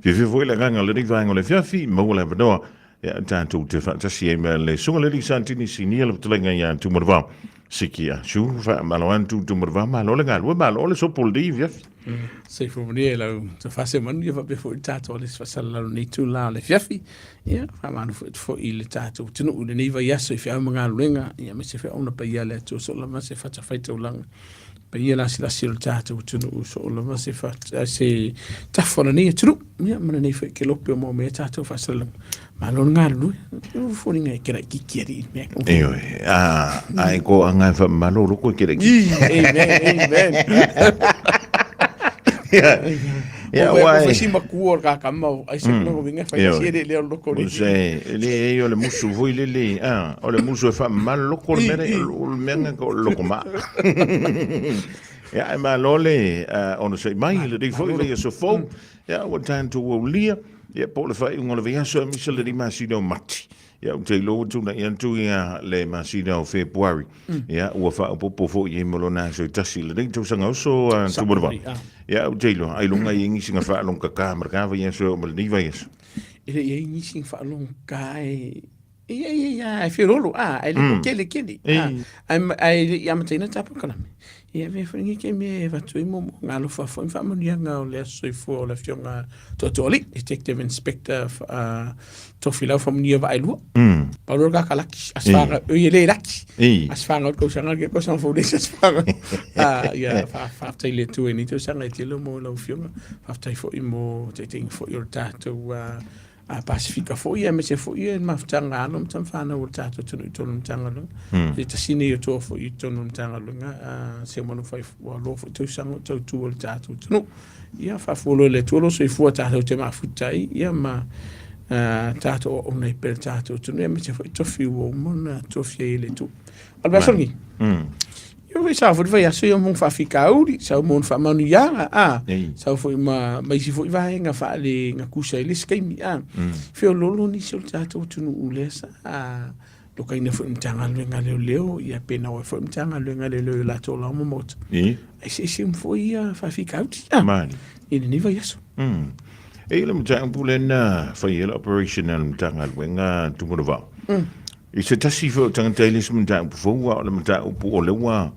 Fi foi la ganga le rivango le fiafi mo le vado ya tanto te fa tasi le sunga le santini sinia le tlenga ya tu morva Siki AH-SHEW fa maloan tu morva malo le gal ma lo le so poldi fiafi sei fu mani la te fa se mani fa pe fu tato le fa sala ni tu la le fiafi ya fa manu fu il tato tu no le ni va ya so fi ama ngalenga ya me se fa ona pa ya le tu so la ma se fa ta faita ulanga pa ia la si tato tunu so la ma se fa se ta fona ni tu ya mana nei fa ke lope mo me tato fa sala ma lo ngalu fu ni ngai kera kikiri me ai ko anga fa malo lo ko kera amen ya wai fa si makuor ka kama ai se no vinga fa si le lo ko ni le yo le musu voi le o le musu fa mal lo ko mere o menga ko lo ko ma ya ma lo le on se mai le di foi le so fo ya what time to lia ya po le fa un le via so mi se le di ma si no mati ya te lo tu na yan tu ya le ma si no February ya o fa po fo ye mo lo na so tasi le di tu sanga so tu mo va ya te lo ai lunga yin singa fa long ka kamer ka va ye so mo ni va yes ile ye ni sing fa long ka ya I feel lo ai le kele ai ya mate na tapa kana ia ve fringi ke me va tu mo ngalo fa mo ni nga le so fo le fionga totoli detective inspector to fila from ni va ilu paulo ka kalaki asfara le laki asfara ko sanga ke ko san fo de asfara ya fa tai le tu ni to sanga te lo mo lo fionga fa tai fo mo te ting fo your tato a Pacifica fo ia me se fo ia mafutanga alo mtamfana utato tunu mtanga lo te sine yo to fo i tunu mtanga lo nga se mono fa wa lo fo to sango to tu utato tunu ia fa fo lo le to lo so fo tato te mafutai ia ma tato o nei per tato tunu me se fo to fi wo mona to fi le tu alba songi eu vi sa fo vai aso yo mon fa fika uri sa mon fa manu yanga sa fo ma si fo vai nga fa le nga kusa le skemi fe lolo ni so tato tunu ulesa lo kai ne fo mtanga lo nga leo ia pena o fo mtanga lo nga leo la to la mo mot ai se fo ia fa fika uri mani ini ni vai aso le mtanga pulena fa ia operational mtanga lo nga tu mo va I se tasi fo tanga tele se mta fo wa le mta o le wa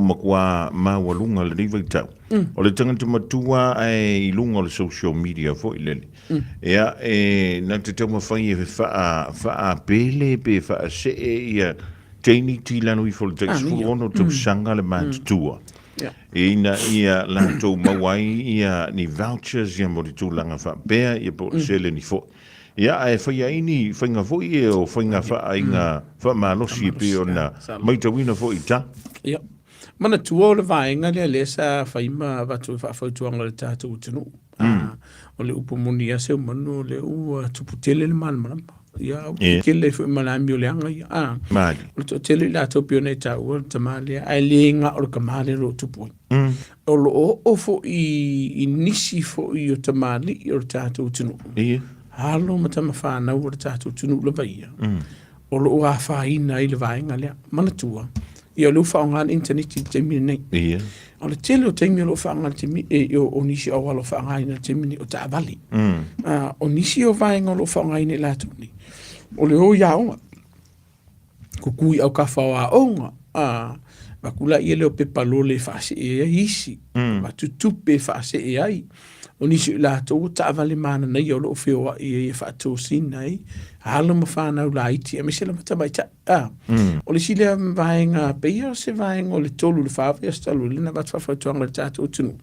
makwa ma wa lunga le riva tau o le tanga te matua ai lunga le social media fo ile ya na te tama fai fa pele pe fa se ia teni ti la no fo te fo ono to sanga le mat tua ina ia la to mawai ia ni vouchers ia mo tu langa fa be ia po se le ni fo ia e whaia ini whainga fo i o whainga whainga whamalosi pe o na maitawina fo i ta. Ia. Mana tua o le vaenga le lesa whaima watu whawhautuanga le tātou utinu. O le upomoni a seo manu le ua tuputele le malmalama. Ia kele fo malami o le anga ia. Mali. O le tele la topio nei tau o tamale ai le nga o le kamale ro tupui. O lo o fo i nisi fo i o tamale i o tātou utinu. Ia. Halo matama whanau o le tātou tunu le vaia. O lo ua whaina i le vaenga lea. Mana tua. Ia lo whaonga internet i te mine nei. Ia. O le tele o te mine lo whaonga te mine o nisi o walo whaonga ina te mine o ta avali. O nisi o vaenga lo whaonga ina la tuni. O le o iaonga. Kukui au ka whaoa onga. Wakula ia leo pepalo le whaase e isi. Watutupe whaase e ai. O nisi la tō ta avale mana nei o loo whioa i e whaatō sina i. Hala ma whanau la iti, a me se la matamai ta. O le sile vaenga peia o se vaenga o le tolu le whawea stalu lina watu whawhautuanga le tātou tunu.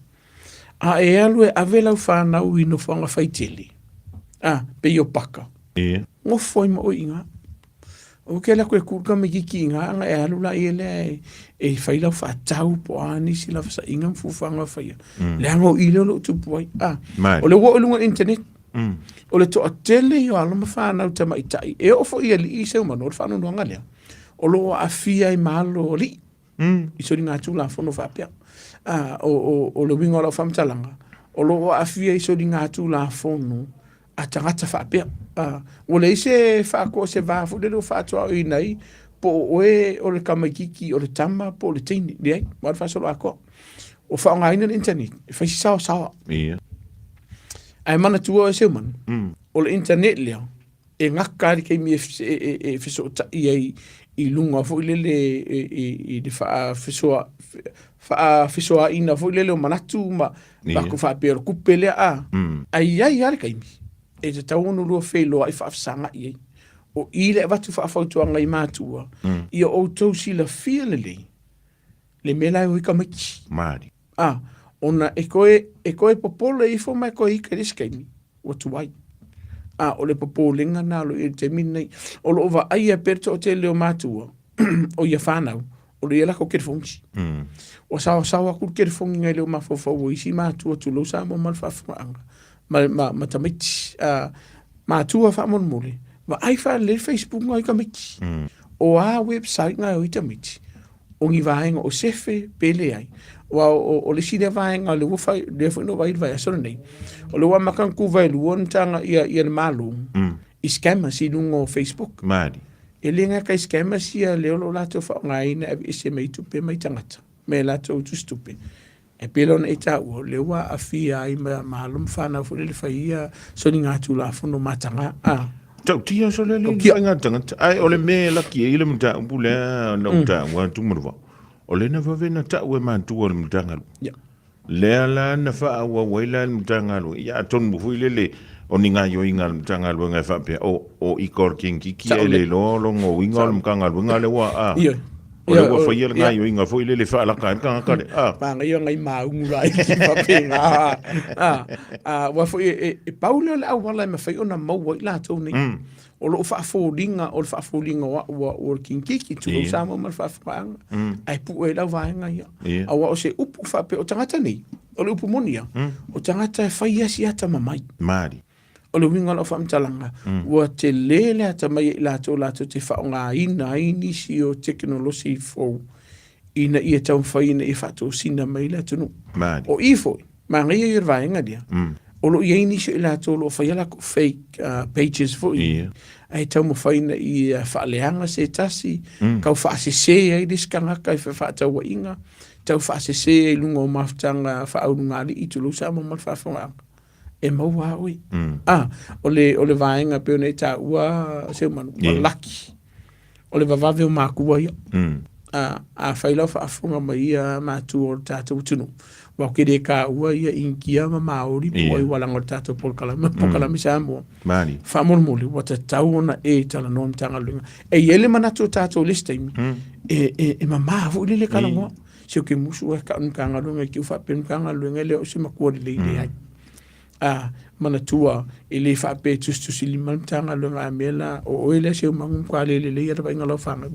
A e alu e avelau whanau i no whanga whaitele. Peia o paka. Ngo foi ma o inga. O ke la koe kurka me kiki inga anga e alu la i ele e whailau whaatau po ani si la whasa inga mfuwhanga whaia. Le anga o ilo lo tupu ai. O le wo olunga internet. O le toa tele i o alama whanau tama i tai. E ofo i ali i seu mano o le whanau nuanga lea. O lo a fia i malo o li. I sori ngā tulafono whapea. O le winga o lau whamtalanga. O lo a fia i sori ngā tulafono a tangata whapea. O le ise whako se wafu le lo whatua o i nei. Po oe o le kamaikiki o le tama po le teini. Liai, mara whasolo ako. O whaonga ina le internet. E whaisi sawa sawa. Ai mana tua e seuman. O le internet lea. E ngaka ri kei mi e fiso ta i lunga fo i lele i faa fisoa ina fo i lele o manatu ma bako faa pero kupe lea a. Ai ari kei mi. E te tau onu lua whelo ai faa fisanga i ei. O i le watu faa fautuanga i mātua. Ia o tau sila fia lele. Le mela e hoika miki. Māri. Ona e koe popole i fo mai koe ika riskaimi. O tuai. O le popolenga na lo i te minei. O lo ova aia perto o te leo mātua. O ia whanau. O le iala ko kerfongi. O sawa kur kerfongi ngai leo mafofau. O isi mātua tu lo sa mo malfafuanga. Ma tamiti. Mātua whamon mole. Ma ai wha le Facebook ngai ka miki. O a website ngai o i tamiti. O ngi vaenga o sefe pele ai. O le sida vaenga le wafai le fo no vai vai asona nei. O le wa makan ku vai luon tanga ia le malu. I scammer si lungo Facebook. Mari. E lenga ka scammer si le lo lato fa ngai na e se mai tu pe mai tangata. Me lato tu stupe. E pelon e ta o le wa afia ai malum fana fo le faia so ni ngatu la fo no matanga. Tau tia so le ngata. Ai o le me la ki ile mta pule no ta wa tu mo. O le na vavena ta ue mantua le mtangalu. Lea la na faa ua waila le mtangalu. Ia ton mufu le o ni ngā yo inga le mtangalu ngai fapea. O ikor kingi ki e le lo ngo inga le mtangalu. Nga le wa o le wa whaia le ngā yo inga fo le faa laka. Kare. Panga yo ngai maungu rai ki papea. Wa fo e paule le au wala me fai ona maua ila tau nei. O lo whaafolinga o kinkiki tu o sama mar whaafanga. Ai pu e lau vahenga ia. Awa o se upu whape o tangata nei. O le upu monia. O tangata e whai asi ata mamai. Mari. O le winga lo whaamtalanga. Ua te lele ata mai i lato te whaonga ina inisi o teknolosi fo. Ina ia tau whaina i whato sina mai lato nu. Mari. O i fo. Ma ngai i vahenga dia. O lo ia inisi i lato lo whaiala ko fake pages fo i. Ai tau mo whaina i whaaleanga se tasi. Kau whaasese ai diskanga kai whaatau wa inga. Tau whaasese ai lunga o maftanga whaaurungari i tulu sa mo malwhawhanga. E maua oi. O le vaenga peo nei ta ua se manu. Laki. O le vavave o mākua ia. A whailau whaafhunga mai ia mātu o tātou tunu. Wa kere ka ua ia inkia ma maori po i walanga o tātou pokalami Samoa. Mani. Whamolmoli, wata tau ona e tala no mtanga luenga. E ele manatu tātou listeimi. E mamavu lele kalangoa. Seo ke musu e ka mkanga luenga ki uwhape mkanga luenga leo se makuari leile ai. Manatua e le whape tustusi lima mtanga luenga a mela o ele seo mangum kwa lele le ia rapa inga lau whanga.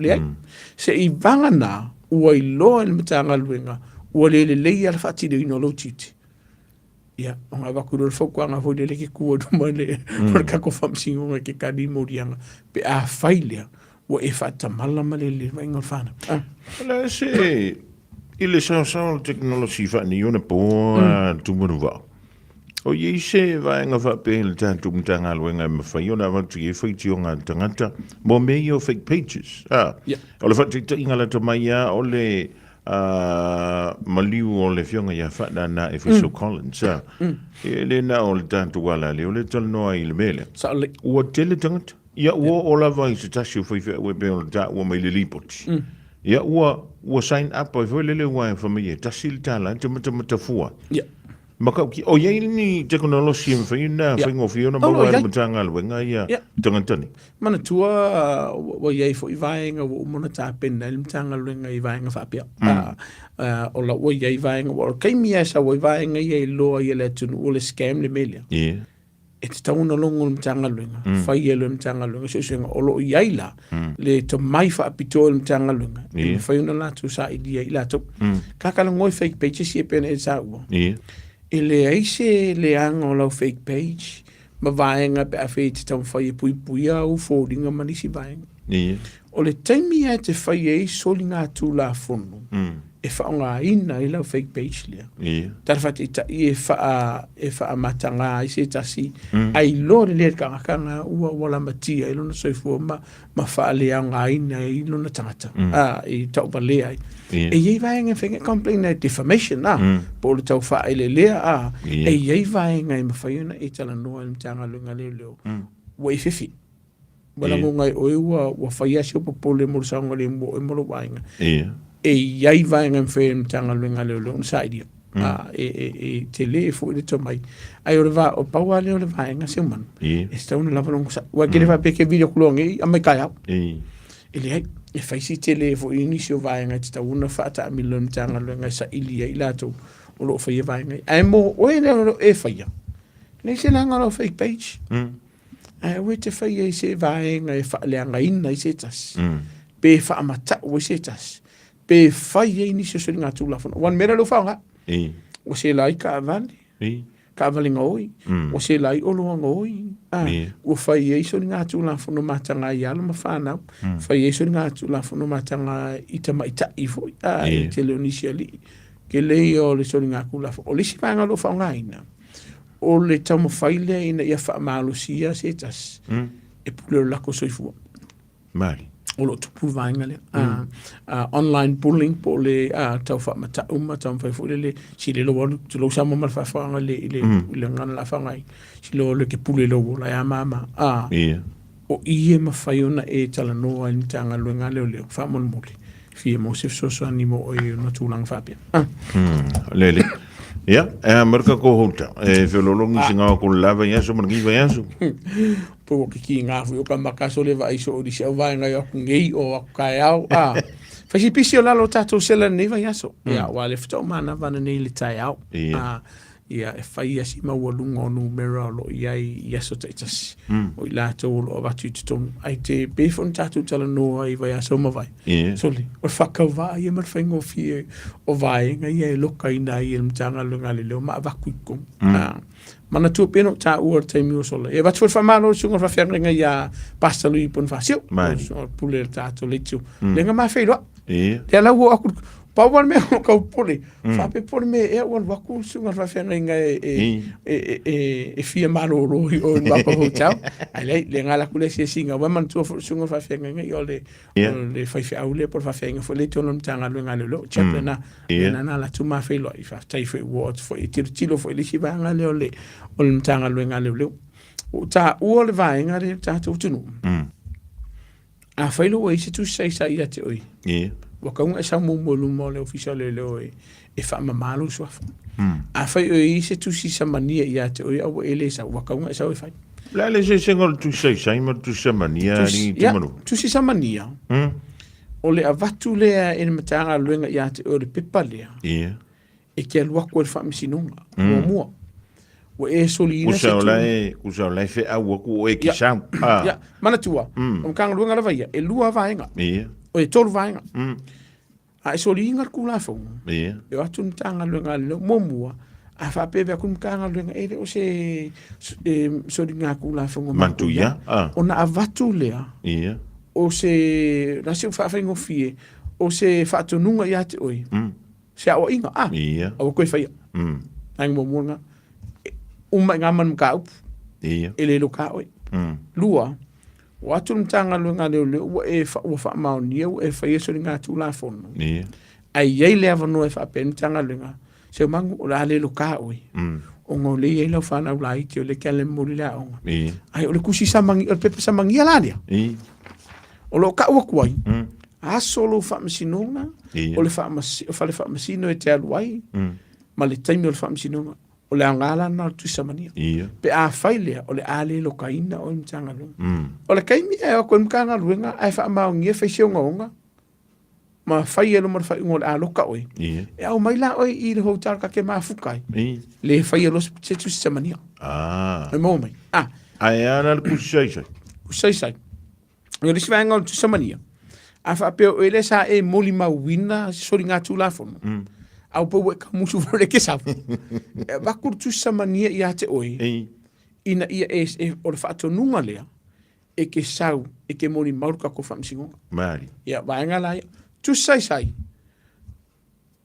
Se i vangana ua i loa le mtanga luenga ua le lei ala whati le ino lo titi. Ia, o ngā wakuru le whauku anga hoi le ke kua duma le kako whamsingo nga ke kari morianga. Pe a whailea, ua e whata malama le wainga whana. La se, ile sao teknolosi whani yone po tumuru wau. O ye se vaenga whape le tātu mtanga luenga ma whaiona watu e whaiti o ngā tangata. Mo mei o fake pages. O le whati ta ingala ta mai o le maliu o le fionga ia whana na e Phil Collins. E le na o le tātu wala le o le tala noa i le mele. Ua tele tangata. Ia ua o la vai se tasi o whaiwhea ue pe o le tā ua mai le lipoti. Ia ua sign up o i whailele ua e whamai e tasi le tala te mata fua. Makau ki o ye ni teknolosi en faina faingo fiona ma wa mtanga luenga ia tangantani mana tua wa ye fo ivaenga o mona ta pena mtanga luenga ivaenga fa pia o la wa ye ivaenga o kaimia sa wa ivaenga ye lo ye le tunu o le scam le melia e te tauna longo mtanga luenga fa ye lo mtanga luenga so senga o lo yaila le to mai fa pito mtanga luenga fa una la tu sa idea ila to kakala ngoi fake pages ye pena e sa u e le aise le anga o lau fake page, ma vaenga pe a whaiti tau whai e pui au fōringa manisi vaenga. O le taimi e te whai e soli ngā tulafono, e whaonga ina i lau fake page lea. Ia. Tarwhati i e wha matanga i se tasi. Ai lore lea kanga ua wala matia i lona soifua ma wha lea ngā ina i lona tangata. I taupa lea ai. E iei vaenga whenga complain na defamation po le tau wha ele lea e iei vaenga i mawhaiuna i tala noa i mtanga lunga leo. Wa i whiwhi. Wala mo ngai oe ua whaiasi o popole mo saunga le mo e molo vaenga. E iei vaenga mwhai mtanga lunga leo sa idia. E te le fu i to mai. Ai o le va o paua leo le vaenga se umanu. E stauna lava longo sa. Wa kere va peke video kulongi a mai kai au. E le ai. E faisi tele fo inisio vaenga te tauna whaata a milon tanga luenga sa ilia i lato o lo whaia vaenga. Ai mo oe leo e whaia. Nei se langa lo fake page. Ai oe te whaia i se vaenga e whaaleanga ina i se tas. Pe whaamata o i se tas. Pe whaia inisio sori ngā tūlafono. Wan mera lo whaonga. O se lai ka avali. Ka avali ngā oi. O se lai olo ngā oi. O whai e iso ni ngā tūlafono matanga i ala ma whanau. Whai e iso ni ngā tūlafono matanga i ta maita i fo. E te leonisia li. Ke lei o le so ni ngā kūlafono. O lisi panga lo whaonga ina. O le tau mo whaile ina ia wha maalosia se tas. E pule o lako soifua. Mari. O lo tupu vaenga le. Online bullying po le tau wha mata uma tau mwhai fule le. Si le loa tu lo samo mal whaanga le ngana la whaangai. Si lo le ke pule lo la ya mama. O ie mawhaiona e tala noa ni tanga luenga leo leo. Whaamon mole. Fie mo sif sosa ni mo o i na tūlang whapia. Lele. Ia, marka ko houta. E whelolongi si ngā ko lava yaso, marki wa yaso. Po ki ngā fu o ka makaso le vai so o di se vai ngai aku ngei o aku kai au. Fasi pisi o lalo tatou sela nei vai yaso. Ia, wale fitau mana vana nei le tai au. Ia, e whai asi maua lunga o numera o lo iai yaso taitasi. O i lato o lo avatu i tutonu. Ai te befon tatou tala noa i vai aso ma vai. Soli, o whakau vai e marwhaingo fie o vai ngai e loka ina i e mtanga lunga le leo ma avaku i kong. Mana tua peno ta ua taimi o sola. E watu whamalo sunga whawhianga i a pasta lui pun whasio. Pule tatou le tiu. Lenga ma whairoa. Te alau o aku Pauan me o kau pole. Whape pole me e wan waku sunga whawhianga inga e fia maro rohi o wapa hotau. Ai lei, le ngala kule se singa. Waman tua sunga whawhianga inga i o le whaifi au le por whawhianga fo le tono mtanga lue ngale lo. Chapla na, na la tu ma whailo i whaftai fo i wot fo i tiru tilo fo i lisi vanga le o le mtanga lue ngale leo. O ta ua le vaenga re tatu utunu. A whailo o isi tu sai sai ate oi. Wakaunga sa mo mo le official le leo e wha mamalo suafu. A whai o i se tusi sa mania i ate o i au ele sa wakaunga sa o i whai. La le se ngol tu sai sai ma tu sa mania ni tumaru. Tusi sa mania. O le avatu lea e matanga luenga i ate o le pepa lea. E kia luako e wha misinonga. Mua. O e solina se tu. Kusa o lai fe au aku o e ki sam. Mana tua. O mkanga luenga la vaia. E lua vaenga. O e tolu vaenga. A e soli ingar kula fonga. E atu mtanga luenga leo momua. A whapewe aku mkanga luenga ere o se soli ngā kula fonga. Mantuia. O na avatu lea. O se nasi o whawhaingo fie. O se whaatonunga i ate oi. Se a o inga. A o koe whaia. Nang momua nga. Uma ngā manu ka upu. E lelo ka oi. Lua. O atu mtanga luenga leo leo ua e wha maonia ua e whaia sori ngā tūlafono. Ai iei lea wano e whape mtanga luenga. Se o mangu o la lelo ka oi. O ngō le iei lau whanau la iti o le kia le mori la onga. Ai o le kusi samangi, o le pepe samangi ala lea. O lo ka ua kuai. A solo wha masinonga. O le wha masino e te aluai. Ma le taimi o le wha masinonga. O le angala na tu samania. Pe a failea o le ale lo kaina o mtanga luenga. O le kaimi e o koe mkanga luenga ai wha amao ngia whaiseo ngaonga. Ma whai alo mara whai ngol a loka oi. E au maila oi i le hotar ka ke maa fukai. Le whai alo se tu samania. E mo mai. Ai ana le kusai sai. Kusai sai. Ngo risi wai ngol tu samania. A wha peo o ele sa e moli mawina sori ngā tūlafono. Au pau e ka musu vore ke sau. Wakur tu samania i ate oi. Ina ia e o le whaatonunga lea. E ke sau, e ke moni mauruka ko whamsingonga. Mari. Ia, vaenga la ia. Tu sai sai.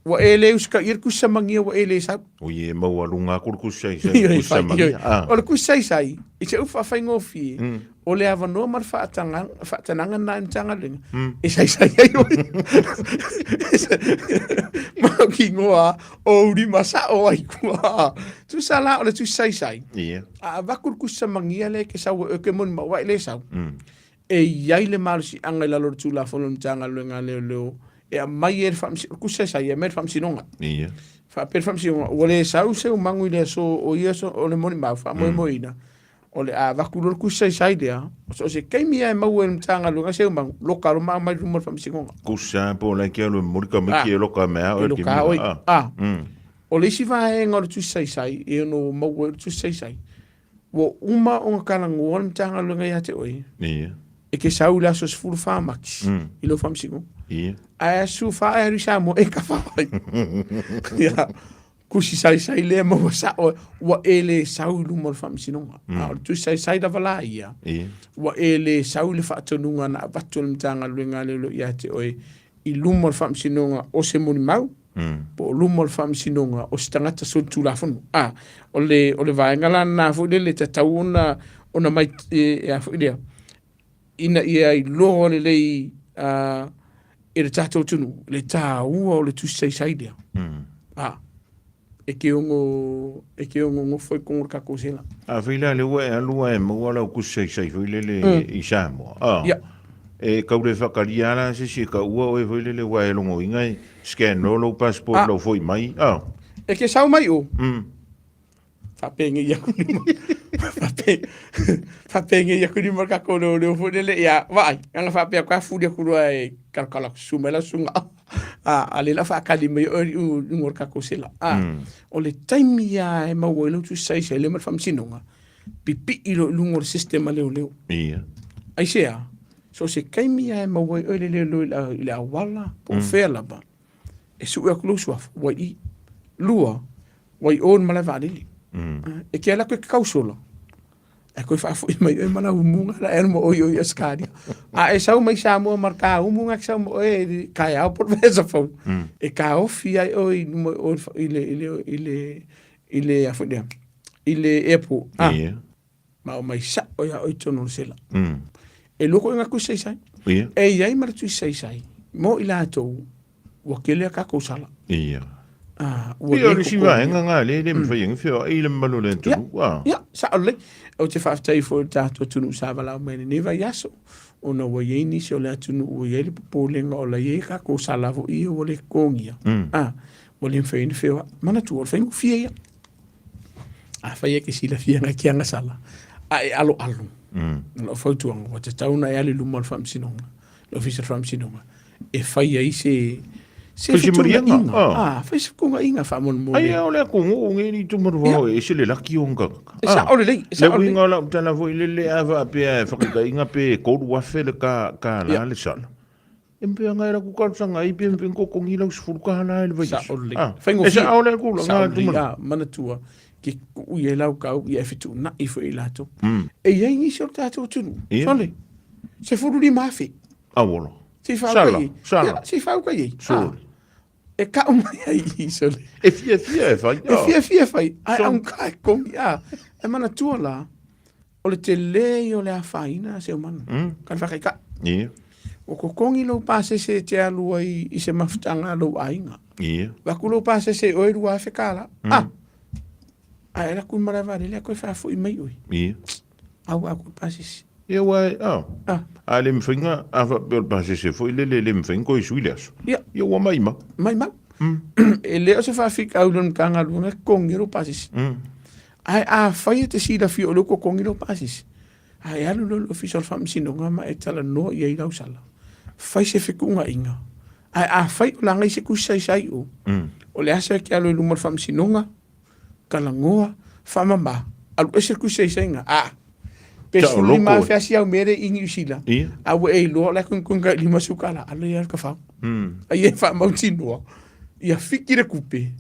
wa ele uska ir kusa mangia wa ele sa O ye maualunga kurkusai Ia, kusa ia. mai. O le kusai sai i te ufa fai ngofi o le avanoa mar whaatananga na imtanga lenga e sai ai oi ma ki ngoa o uri masa o ai kua tu sala o le tu sai Ia. a vakur kusa mangia le ke sau e ke mon ma wai le sau e iai le malusi anga la lor tulafono imtanga lenga leo e a mai e famsi kusa sai e mer famsi nonga Ia. fa per famsi o le sau se o mangu le so o ia so o le moni ma fa mo moina o le a vakulor ku sai sai dia so se kai mia e mau e mtanga lunga se o mangu lokalo ma mai mo famsi ngonga Kusa po la ke lo murika me ke lo ka mea o ke oi mea. o le si va e ngor tu sai sai e no mau e tu sai sai wo uma o kala ngol mtanga lunga ya te oi Ia. e ke sau la so full farmax i lo famsi ngonga Ia. a su fa e risamo e ka fa ya kusi sai sai le mo sa wa ele sau lu mo fam sinonga a tu sai sai da vala ia wa ele sau le fa tonunga na batul mtanga luenga le lo ia te oi i lu mo fam sinonga o se moni mau po lu mo fam sinonga o stangata so tulafono o le va ngala na fu le te tauna ona mai e a fu dia ina ia i lo le e le tatou tunu, le tā ua o le tu sai sai dia. E ke ongo ngofoi kongor kako sela. A whila le ua e alua e maua lau kusai sai while le i Samoa. Ia. E kaure whakariana se se ka ua o e while le ua e longo ingai scan lo passport lau foi mai. E ke sau mai o? Whapenge ia kuni mo. Whapenge ia kuni mo kako leo fudele ia. Vai, anga whapea kwa fudia kurua e kalkala sumela sunga. A le la whakali mai o ngor kako sela. O le taimi ia e mau e lau tu sai sai le mar whamsinonga. Pipi ilo lungor sistema leo. Ia. Ai sea. So se kaimi ia e mau e leo le awala po whela ba. E su ea kulusua wai i lua wai on malai vadili. E ke ala koe kausola. E koe whaafu i mai mana umunga la ermo oi askaria. E sau mai Samoa marka umunga ke sau mo e kai au por veza fau. E ka ofi ai oi ile afu dia. Ile epo. Ma o mai sa o ya oi tono sela. E loko inga ku sei sai. E iai maratu sei sai. Mo ila tou wakele ka kusala. Ia. Ia le siwa nga le mwhai ngwhio e le malu le tunu. Ia, sa ole. O te whaaftei fo tātua tunu sa wala o mene newa yaso. O na wa yei nisi o le atunu o yei le popolenga o la yei ka ko sa lavo i o le kongia. O le mwhai ni whiwa. Mana tu o le whaingu fia ia. Whai eke si la fia nga kia nga sala. E alo. O whautuanga. O te tauna e ale luma o le whamsinonga. Le ofisa whamsinonga. E whai ai se marianga. Fai se kunga inga whamon mo. Ai o le kongo o ngeni tumaru e se le laki o nga. Sa ole lei. Le winga la tana vo ile le ava pe whakika inga pe kodu wafe le ka la le sala. Empe nga era ku kalsanga i pe ko kongi la usfuru ka na le vai. Sa ole. Faingo sa ole ku nga tumaru. Mana tua ki u ye lau ka u ye fitu na i fo ilato. E ye ni so tato tunu. Sole. Se furu di mafi. Awolo. Si fau ka ye. E ka o mai ai sole. E fia fai. E fia fai. Ai un kai kongi e mana tua la. O le te le o le afaina se o mana. Kan whakai ka. Ia. O ko kongi lo pase se te alua i se mafutanga lo ainga. Ia. Waku lo pase se oi rua whekala. Ai era kui maravare le koe whaafu i mai oi. Ia. Au aku pase se. Ia wai, a le mwhinga, a whapel pase se foi le mwhinga ko i suileas. Ia. Ia wa mai ma. Mai ma. E leo se whaafika au lon kanga lunga kongi ro pase se. Ai a whai te sida fi o loko kongi ro pase se. Ai alu lo official whamsinonga ma e tala no i ei rausala. Whai se whikunga inga. Ai a whai o langa i se kusai sai o. O le asa ki alo i lumar whamsinonga. Kalangoa, whamamba. Alu ese kusai sai nga. Pesu lima fiasi au mere ingi usila. Awe e loa la kunga lima sukala. Alo i alka wham. Ai e whamautinoa. Ia fikire kupe.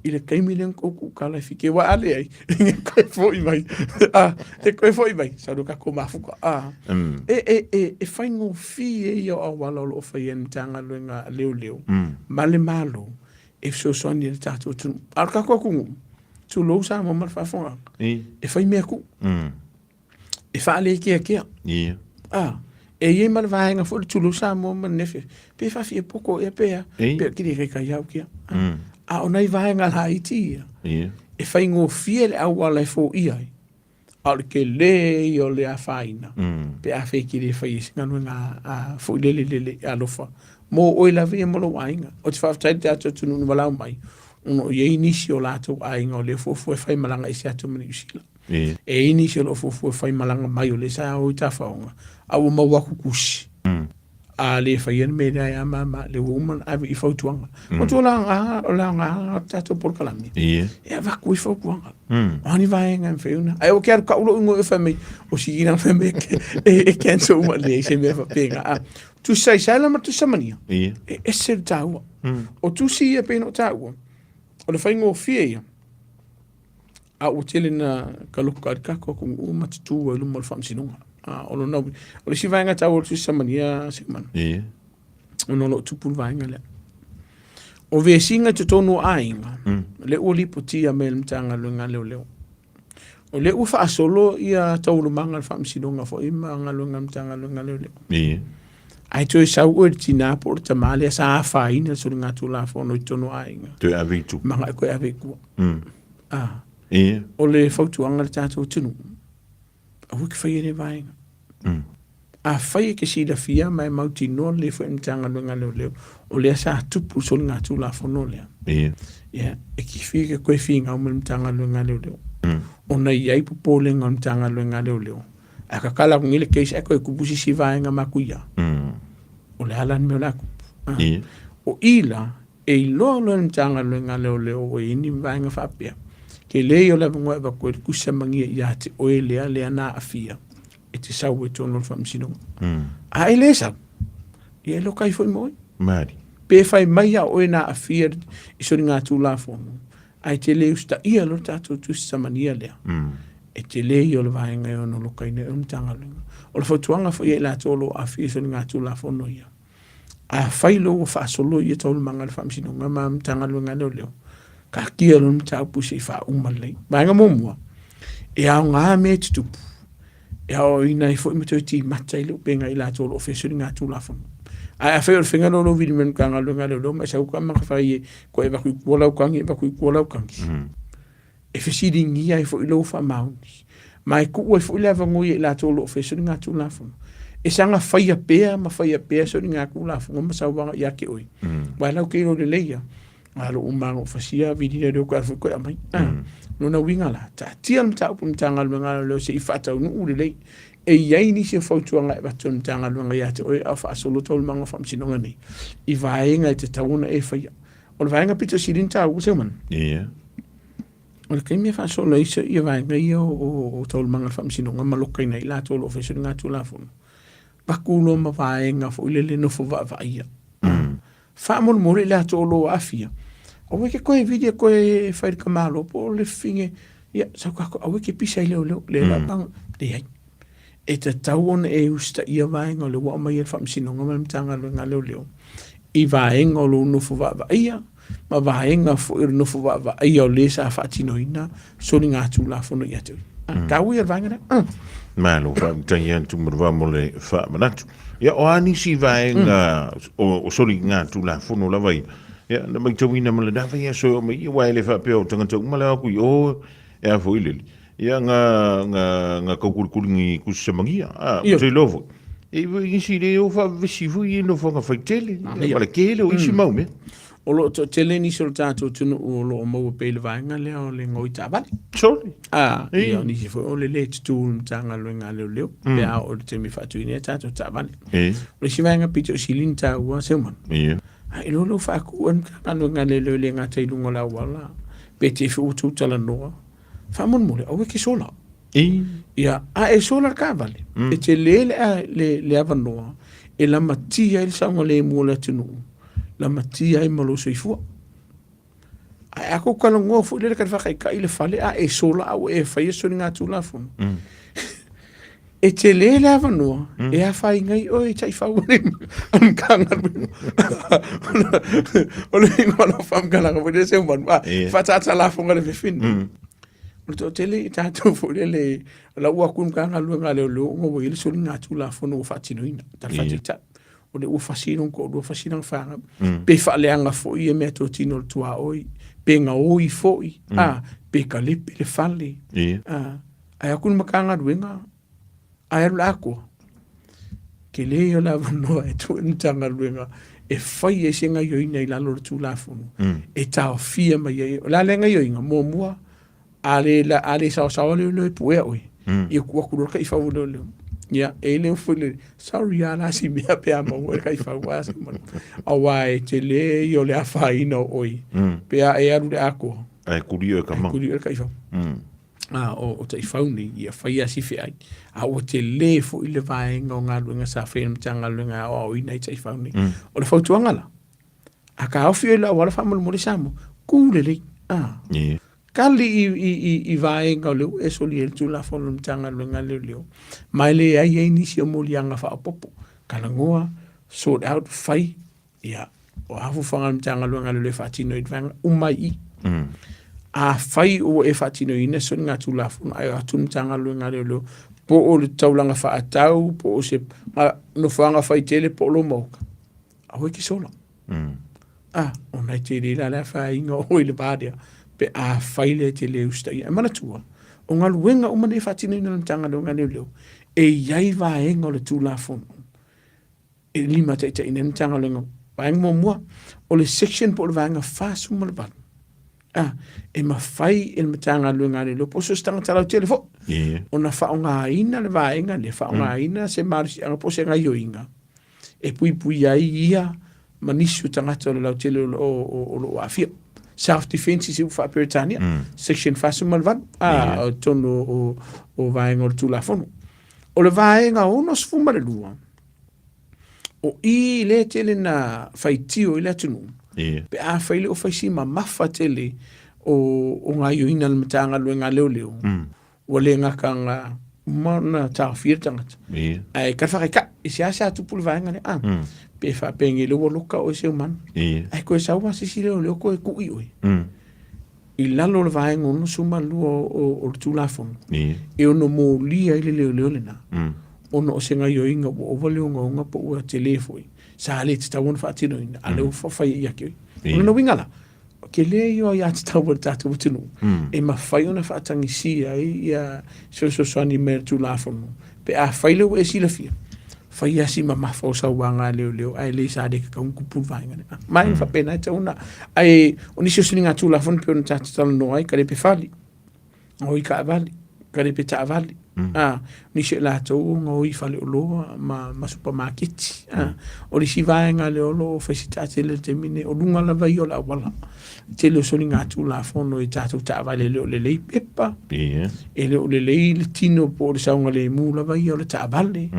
Ile kaimilen koku kala fike wa ale ai. Koe foi mai. E koe foi mai. Saru ka ko mafuka. E whaingo fi e ia o awala o fai en tanga luenga leo. Male malo. e so so ni tato tu al ka ko ku tu lo sa mo mar fa fonga e fai me ku e fa le ke e ye mal va nga fo tu lo sa mo man ne pe fa fi poco e pe pe ki di ka ya ki ona va nga la iti e fai ngo fiel a wala fo ai al ke le yo le a faina pe a fe ki di fai singa nga fo le a lo fa mo o la vi mo lo ainga o te fa tai tato tu no wala mai uno ye inicio la to ainga le fo fai malanga isi atu mani usila e inicio lo fo fai malanga mai o le sa o ta faunga a o ma wa kukushi a le fai en me da ya mama le woman a i fo tuanga o to la tato por kalami e va ku fo kuanga ani vai nga feuna ai o quero ka ulo ngo e fami o si ina fami e kenso ma le se me fa pega tu sai la ma tu samania e se tau o tu si e peno tau o le faingo fie a o tele na kaluka ka ko u ma tu o lu mo fam sinunga o lo no o le si vai nga tau tu samania se man o no lo tu pul vai nga le o ve singa te tonu ainga le oli putia mel mtanga lunga leo o le ufa solo ia tau lu manga fam sinunga fo ima nga lunga mtanga lunga leo ai tu sau o tina por tamale sa faina so nga tulafono tonu ainga tu avitu manga ko aveku o le fotu anga tato tunu a wiki faire vai a fai ke si da fia mai mauti no le fo mtanga lunga leo o le sa tupu so nga tulafono le e ki fi ke ko fi nga mtanga lunga leo ona yai popole nga mtanga lunga leo aka kala ngile keisi eko kubusi si vai nga makuya o le halan me la o ila e lo mtanga lunga leo o ini vai nga fapia ke le yo la mo ba ko kusa mangi ya te o le na afia e te sa we tono fam sino a ele sa e lo kai foi moi mari pe fai mai ya o na afia i so nga tu la fo ai te le usta ia lo tato tu sa mania le e te le yo le vai nga no lo kai ne mtanga lunga o le fotuanga fo ye la tolo afia so nga tu la fo no ya a fai lo fa solo ye tolo mangal fam sino nga ma mtanga lunga leo ka kia lun ta pusi fa umalai ba nga momua e a nga me tu e a ina fo me ti matai lo penga ila to lo ofesuri nga tu la fon a fa o finga no vidi men ka nga lo ma sa ka ma fa ye ko e ba ku kola ka ngi ba ku kola ka ngi e fe sidi ngi ai fo ilo fa mauni mai ku o fo ila va ngoi ila to lo ofesuri nga tu la fon e sanga fa ya pe so nga ku la fon ma sa wa ya ke oi ba la ke lo le leia alo umango fasia vidina do ka ko amai no na winga la ta tiam ta pum tanga lunga lo se ifata no ule e yai ni se fotu nga ba ton tanga lunga ya te o afa absoluto manga fam sinonga ni I vai nga te tauna e fa o vai nga pito sidin ta u se man o ke mi fa solo ise I vai nga io o tol manga fam sinonga malokai nei la tolo fe singa tu la fon pakulo ma vai nga fo ile no fo va ia fa mo mo le tolo afia o ke koe video koe fai ka malo po le finge ya sa ka o ke pisa le la bang de ai e te tauon e usta ia vai ngo le wa mai fam sinonga ma mtanga nga leo I vai ngo lo no fo va ia ma vai nga fo no fo va ia le sa fatino ina so nga tu la fo no ya te ka wi vai nga malo fa tanyan tu mo va mo le fa manatu ya o ani si vai nga o so nga tu la fo no la vai ya na mai tawina mala da ya so mai wa le fa pe o tanga tu mala ku yo ya fo ile ya nga ko kulkulngi ku semangia te lovo e isi le o fa visivu I no fa fa tele mala kele o isi mau me o lo to tele ni so tato tu o lo mo pe le vanga le o le ngoi tabali soli ya ni si fo o le tu tanga lo nga le pe a o te mi fa tu ni tato tabali o si vanga pito silinta wa seman ai lo fa ku an ka no nga le nga te lungo la wala pe te fu tu tala no fa mon mo o ke sola ya a e sola ka vale e te le avano e la matia il sango le mo la tunu la matia I malo so fu a ko ka ngo fu le ka fa ka ile fale a e sola o e fa yeso nga tu la fu e te le la vanua e a fai ngai o e tai fau le am kanga o le ngolo fam kala ko de se man ba fa ta la fonga le fin o to tele ta to fo le la ua kun kanga lu nga le lo ngo ile so nga tu la fono fa tino ina ta fa ta o le u fasino ko do fasino fa pe fa le anga fo i me to tino tua oi pe nga oi fo i pe ka le fale ai kun makanga duenga ai la ko ke le yo la no e tu ntanga luenga e fai e senga yo ina la lo tu la fono e ta fia ma ye la lenga yo inga mo mua ale sa le pu e oi e ku ku ka fa wo le ya e le fu le sorry ala si me pe mo ka fa wa sa mo awai te le yo le fa ino oi pe e aru le ako ai kurio ka ma kurio ka fa o te fauni ia fai asi fe ai o te le fo i le vaenga o ngā luenga sa whenam tanga luenga o i nei te fauni o le fautuanga la a ka awhi o la wala whamalo mo le samo kūle le kali i vaenga o leo e soli e tulafono tanga luenga leo mai le ai e nisi o molianga wha apopo kana ngoa sort out fai ia o hafu whangal tanga luenga leo le whatino i vanga umai i a fai o e fatino ina so nga tulafono ai atun tanga luenga leo po o le taulanga fa atau po o se no fanga fai tele po lo moka a hoi ki sola o nai te la fai inga o le badia pe a fai le tele ustai e mana tua o nga luenga o mane fatino ina tanga luenga leo e iai vaenga o le tulafono e lima te ina tanga luenga vaenga mo mua o le section po le vaenga fasu mo le bana e mawhai e matanga luenga le lopo so stanga talau telefo ona whaonga ina le vaenga le whaonga ina se marisi anga po se ngai oinga e pui ai ia manisu tangata le lau tele o lo afia self-defense si ufa Peritania section fasu malvan o tono o vaenga o tulafono o le vaenga o nos fuma le lua o i le tele na faitio i le atunu pe a faile o faisi ma mafa tele o nga yo ina le matanga luenga leo o le nga kanga mana ta firtanga ai ka fa ka isi asa tu pul vaenga le pe fa penge le woloka o se man ai ko sa wa sisi le ko ku i oi il la lo vaenga no suma lu o tulafono e ono mo lia ile le na ono se nga yo inga o vale nga po o telefoni sa le ta won fa tino ina ale o fa ia ke no wingala ke le yo ya ta won ta tu tino e ma fa ona fa tangi si ai ia so ni mer tulafono pe a fa ile o e si la fia fa ia si ma fa sa wanga leo ai le sa de ka un kupu vainga mai fa pena ta una ai oni so singa tulafono pe on ta no ai ka le pe fali o i ka vali ka le pe ta vali ni se la to ngo i fale lo ma supermarket o li si vaenga le lo fesita tele termine o lunga la vai o la wala tele so ninga tu la fono i tatu ta vale le pepa e le tino po le saunga le mu la vai o le ta vale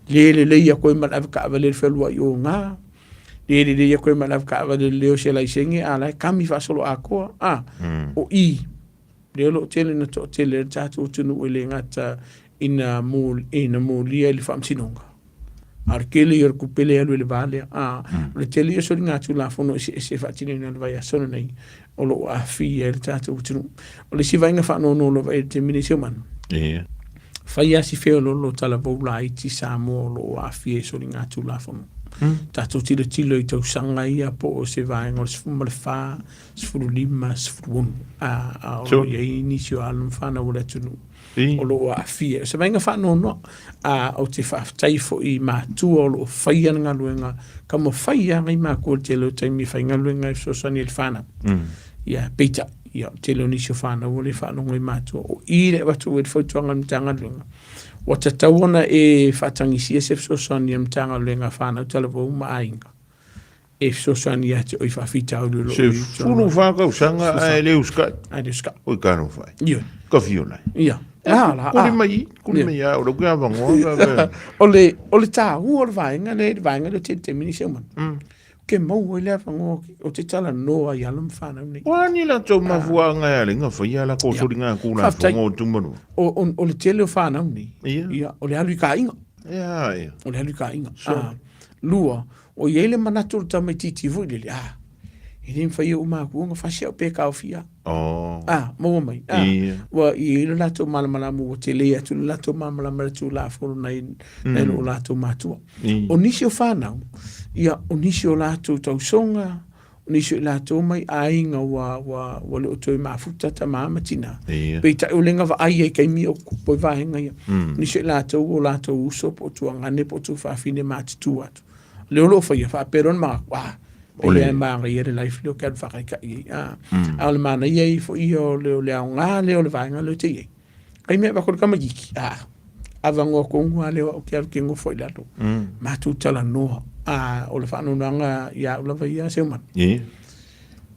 le ia ko ma la ka vale fe lo yo nga le ia ko ma la ka vale le o se la isengi ala kami fa solo ako o i le lo tele na to tele tatu tunu ele ngata ina mo lia le fam sinonga arkele yer kupele alo le vale le tele so nga tu la fono se fa tini na vai sono nei o lo afi el tatu tunu o le si vai nga fa no lo vai termine se man fai asi fe lo tala bola i ti Samoa lo afi so nga tu la fono tatu tilo i tau sanga ia po o se vai ngol sfuma le fa sfuru lima sfuru o ia inisio alum fana o le tunu o lo a fia se vai nga fa no o te fa taifo i ma tu o lo fai nga luenga kamo fai nga i ma ko te lo te mi fai nga luenga so sani il fana ia peita ia te lo nisio fana o le fa no i ma tu o i le watu e foto nga mtanga luenga o te tawana e whatangisi e sef sosani am tanga lenga whanau talawo maainga. E sosani ate o i whawhita au lulu. Se fulu whakau sanga a leu skai. A leu skai. O i kano whai. Ia. Ka fiona. Ia. Kuri mai a, o lo kia wangoa. O le tā hu o le vaenga le te mini seuman. ke mau e lea whangoa o te tala noa i alam whanau nei. Wani la tau mafua ngai ale ngā whaia la ko sori ngā kūna whango tumanu. O le tele o whanau nei. Ia. O le alu i ka inga. Ia. O le alu i ka inga. Lua, o iele manatu ta mai titi vui lele. I rin whaia o maa kuonga whasia o peka o fia. Maua mai. Wa i ele lato malamalamu o te lea tu lato malamalamu tu la whoro nei o lato matua. O nisi o whanau, ia o nisi o lato tau songa, o nisi o lato mai ainga wa le o toi mafuta ta maamatina. Pei ta o lenga wa ai e kaimi o kupoi vahenga ia. Nisi o lato uso po tu angane po tu whawhine matitu atu. Leo lo whaia whaperon maa, Ole e maa ngai ere life leo kia whakai ka i. A le mana iei fo i o leo leo ngā leo le vaenga leo te iei. Kai mea wakore kama jiki. Awa ngō kongu leo o kia kengo fo i lato. Mātu tala noa. O le whanau nanga i a ulawa i a seuman.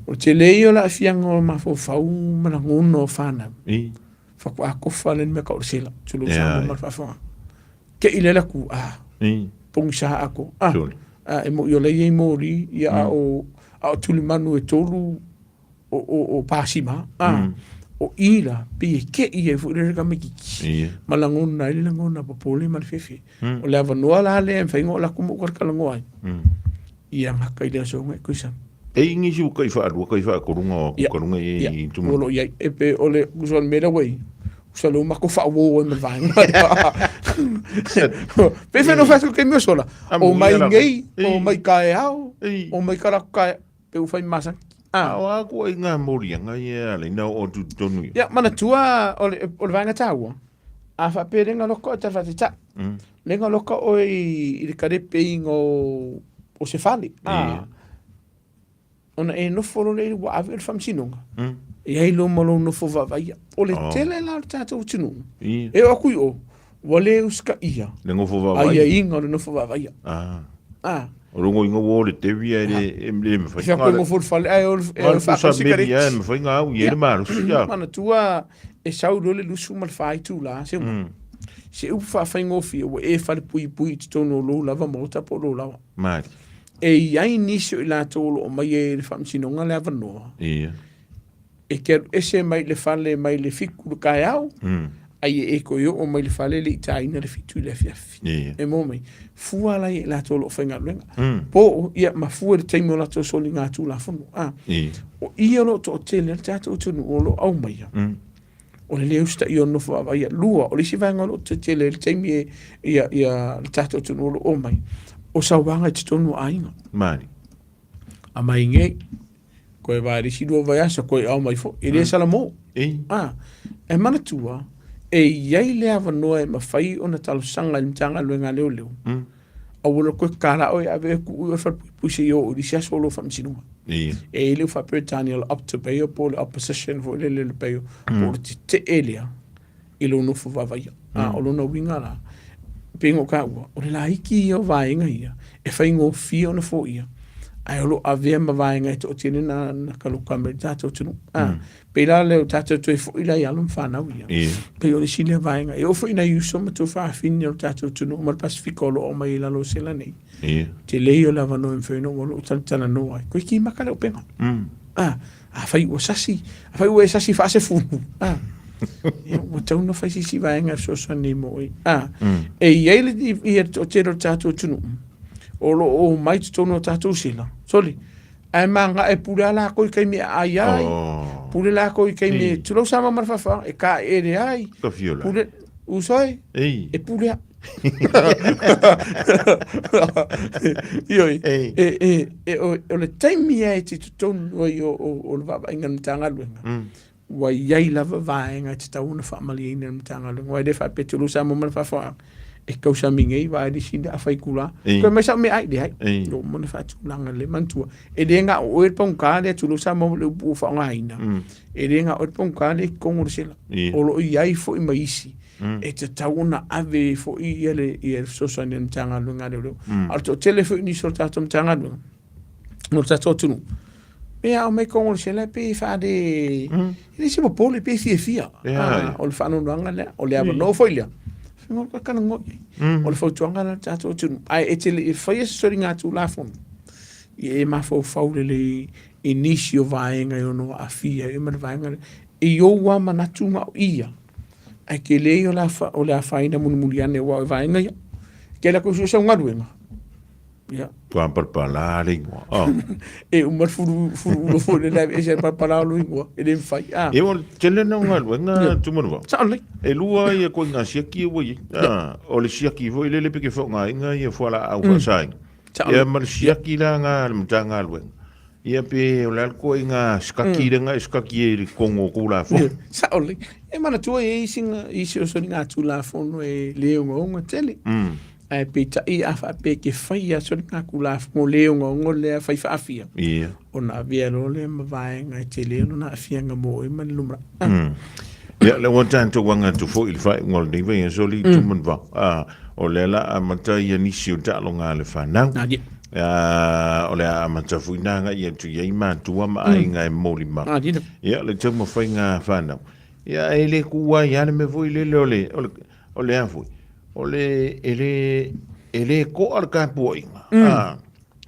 O te leo la fianga o mafo whau mana ngono o whanau. Whaku a kofa le me ka o sela. Tulu sa mo marwhawha. Ke i lela ku. Pongi sa ako. E mo i o lei e mori i a o tulimanu e tolu o pasima. O ila pe e ke i e fuere ka meki. Malangona ili langona papole malfefe. O le avanoa la le e whaingo la kumo karkalango ai. I a ngaka i lea songa e kuisa. E ingi si ukai whaarua kai whaakorunga o kukarunga i tumu. Olo iai e pe ole kusuan mera wei. Salo mako whaawo e me vaenga. Pe whenua whatu kei mea sola. O mai ngei, o mai kae hao, o mai karaku kae, pe uwhai masa. O a kua i ngā morianga i a leina o tu tonu. Ia, mana tua o le vaenga tāua. A whape renga loka o te whati ta. Renga loka o i le karepe ingo o se whali. Ona e noforo le wa avi o le whamsinonga. E hei lo malo nofo vavaia. O le tele la o tātou tinu. E o akui o. Wale uska ia. Le ngofo vavaia. Aia inga o le nofo vavaia. O rongo inga wo le tewi e le me whai. Fia koe ngofo le whale. E o le whakasikare. Me whai ngā au i ere maru. Mana tua e sau le lusu mal whai tū la. Se upa whai ngofi o e whale pui pui te tono lo lava mota po lo lawa. Mari. E iai nisi o i la tolo o mai e le whamsinonga le avanoa. Ia. E keru ese mai le whale mai le fiku le kai au. Ai e koe o mai le whale le itaina le fitu le fiafi. E mō mai. Fua lai e la tolo o whainga luenga. Po ia ma fua le teimo la tolo soli ngā tulafono. O ia lo to o tele le tato o tunu o lo au mai. O le leo sta i o nofo awa ia lua. O le si vanga lo to tele le teimi e ia le tato o tunu o lo o mai. O sa wanga i te tonu a inga. Mari. A mai ngei. Koe vai risi dua vai asa, koe au mai fo. E rea sala mō. E mana tua, e iai lea wanoa e mawhai o na talo sanga i mtanga luenga leo leo. A wala koe kara oi ave ku ui whar puise i o uri sia solo whamsinunga. E leo wha Britannia up to peo po le opposition fo le peo. Po le te elea i lo nofo vavaia. O lo na winga la. Pengo ka ua. O le la hiki i o vaenga ia. E whaingo fia o na fo ia. Ai olo a vea ma vaenga e to tine na kaluka me tātou tunu. Pera leo tātou tue fo ila i alum whanau ia. Pe o le sile vaenga. E ofo ina iuso ma tō whaafini o tātou tunu. O mar Pasifika olo o mai lalo sela nei. Te leo la vano en whaino o lo talitana noa. Koe ki maka leo penga. A whai ua sasi. A whai ua e sasi whaase funu. Ua tauna whai sisi vaenga so sani mo i. E iele i o tero tātou tunu. Olo o mai tono tātou sila. Soli. Ai manga e pule ala koi kai me ai ai. Pule la koi kai me tulo sama marfafa e ka ere ai. Ka fiola. Pule usoi. E pule. Ioi. O le taimi ai te tonu i o le vava inga mtanga luenga. Wa iai lava vaenga te tauna whamali ina mtanga luenga. Wa defa pe tulo sama marfafa. E kausa mingei wa di sinda afai kula ko me sa me ai de ai no mo fa tu langa le mantua e de nga o e pon ka le tu lo sa mo le bu fa nga ina e de nga o pon ka le ko ngor sela o lo i fo i maisi e te tauna ave fo i ele e so so nem tanga lu nga le al to telefone ni so ta tom tanga lu no ta to tu me a me ko ngor sela pe fa de ni si mo pole pe fia o le fa no nga le o le ava no fo ile ngol ka kana ngoi o le fautuanga na tātou tunu ai e tele e whaia sori ngā tulafono e mafau le inisi o vaenga i ono afia e mana vaenga e o wa manatunga o ia ai ke le o le afaina muni ane wa vaenga ia ke la kusu sa ngaruenga ya pa parpala lingua e umar furu lo le la e se parpala lingua e le fai e o tele no ngaruenga tumuru sa le e lua ia ko nga siaki o o le siaki vo le peke fo nga inga ia fo la au sai ia mar siaki la nga mtanga luenga ia pe o le ko inga skaki nga skaki kongo kula fo sa ole e mana tu e singa i se so nga tulafono e leo nga tele ai pe ta i afa pe ke fai so nga kula fo leo nga le fai fa afia ia ona via lo le vai nga tele no na afia nga mo e man lumra ia le wanta to wanga to fo il fai ngol ni ve so li tu mun va o le la amata ia ni si o ta lo nga le fa na o le amata fuina nga ia tu ia ma tu ma ai nga moli ma ia le tu mo fai nga fa na ia ele kuwa ia le me voi le o le afu o le ele ko al ka poinga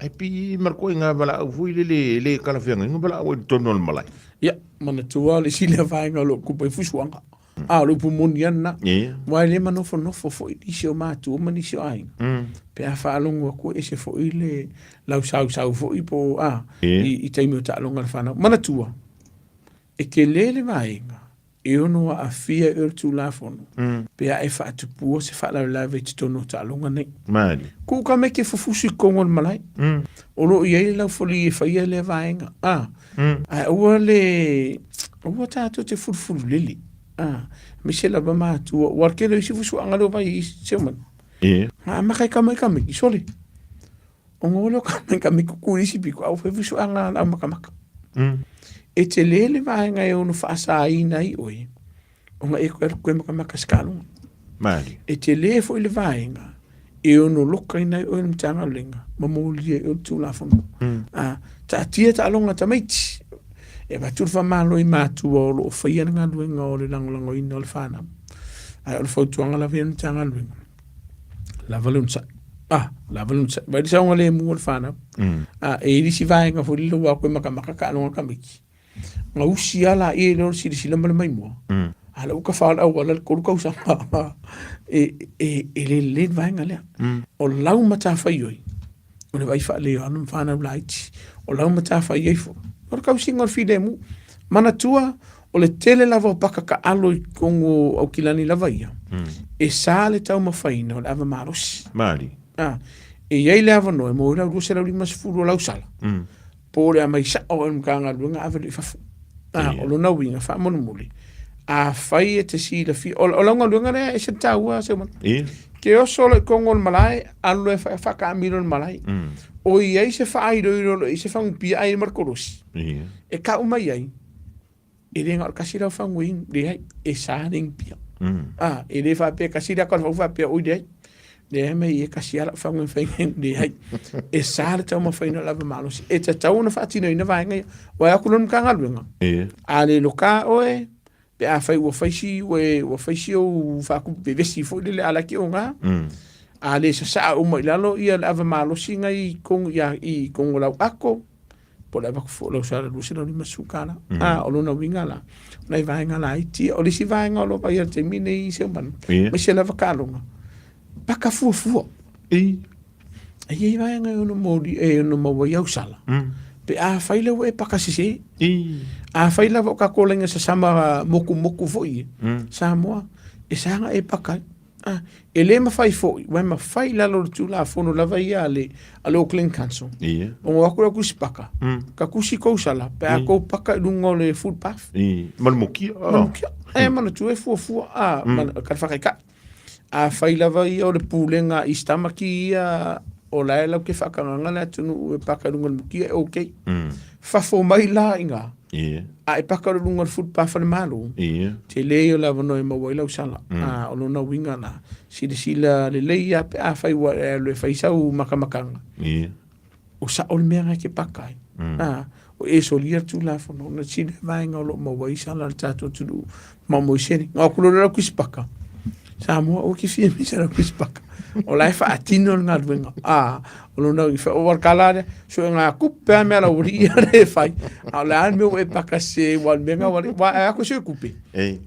e pi mar ko nga bala vui le kala fianga nga bala o tono malai ia mana tua le sile vai nga lo ku pe fusuanga lo pumoniana mai le mano fo fo i se o matu mani se ai pe a fa longo ko e se fo ile lau sau fo i po i taimi o ta longa fa na mana tua e ke le vai nga e ono a fia e tulafono pe a e fa tu pu se fa la ve tono ta longa nei mali ku ka me ke fo fusi kongo malai o lo ia la fo li fa ia le vai nga o le o ta to te furfuru lili Michelle Obama tu warke le sifu su angalo vai seman ma kai kama isole ongolo kama ku isi piko au fe su angala makama e te lele vai nga e ono fa sa ina i oi onga e ko makama kaskalo mali e te le fo ile vai nga e ono loka ina i oi mtanga lenga mamoli e tulafono ta tia ta longa tamaiti e va turfa malo i matu o lo faia nga luenga o le lango ina o le fana ai o le fautuanga la vien tanga luenga la valunsa vai di saunga le mu o le fana e di si vai nga fo li lo wa ko makamaka ka longa kamiki nga usi ala e lo si si lamba mai mo ala uka fa ala wala ko ko sa e le vai nga le o lau mata fa yoi o le vai fa le anu fana light o lau mata fa yoi fo o ka usinga fide mu mana tua o le tele lava o paka ka alo i kongo au kilani lava ia e sa le tau mafaina o le ava marosi mali e iei le ava noe mo ila uruse lau lima sifuru o lau sala po le ama isa o mkanga luenga ava le fafu o lo na winga fa mono muli a fai e te si la fi o launga luenga rea e se taua se man ke o solo i kongo o malai alo e fa ka amiro o malai o iei se fa ai roi i se fa un pia ai markorosi e ka umai ai e renga o kasira o fa nguin le ai e sa ring pia e le fa pe kasira ka fa pe o de le me e kasira fa nguin fa le ai e sa le tau fa ina lava malos e ta tau na fa tino ina va ngai wa ya kulon ka ngalunga a le loka oe pe a fai o faisi o fa ku be vesi fo le ala ki o nga a le sa o mo lalo ia lava malos singa i kong la ako po la ko fo lo sa lu se lo ma sukana o lo na wingala na vai ngala iti o le si vai ngalo pa ia te mine i se ban ma se lava kalonga pa ka fu e vai ngalo no modi e no mo wa yau sala pe a fai le we pa ka si a fai la ka kolenga sa sama moku fo i Samoa e sanga e pa ka e le ma fai fo we ma fai la lo tulafono la vai ale Auckland Council o akura ku spaka ka kusi ko sala pe a ko paka lungo le footpath malmoki e mana tu e fu man ka fa ka a fai la vai o le pulenga istamaki o la ke fa ka ngala tunu e paka lungo le muki okay fa fo mai la inga a e paka lungo le footpath le malo te le o la no e mo wai sala o no winga na sila le leia pe a fai wa le fai sau makamakanga o sa o mea ke pakai o e so lia tulafono na sile vai nga lo mo wai sala tato tu mo mo seni nga kulo la kuspaka Samoa o ki fia misa na kuspaka. O lai fa atino ngā ruenga. O lo nau i fa o warkalare, so ngā kupe a mea la uri ia re fai. A lai an meo e paka se wan menga wari, wa e ako se kupe.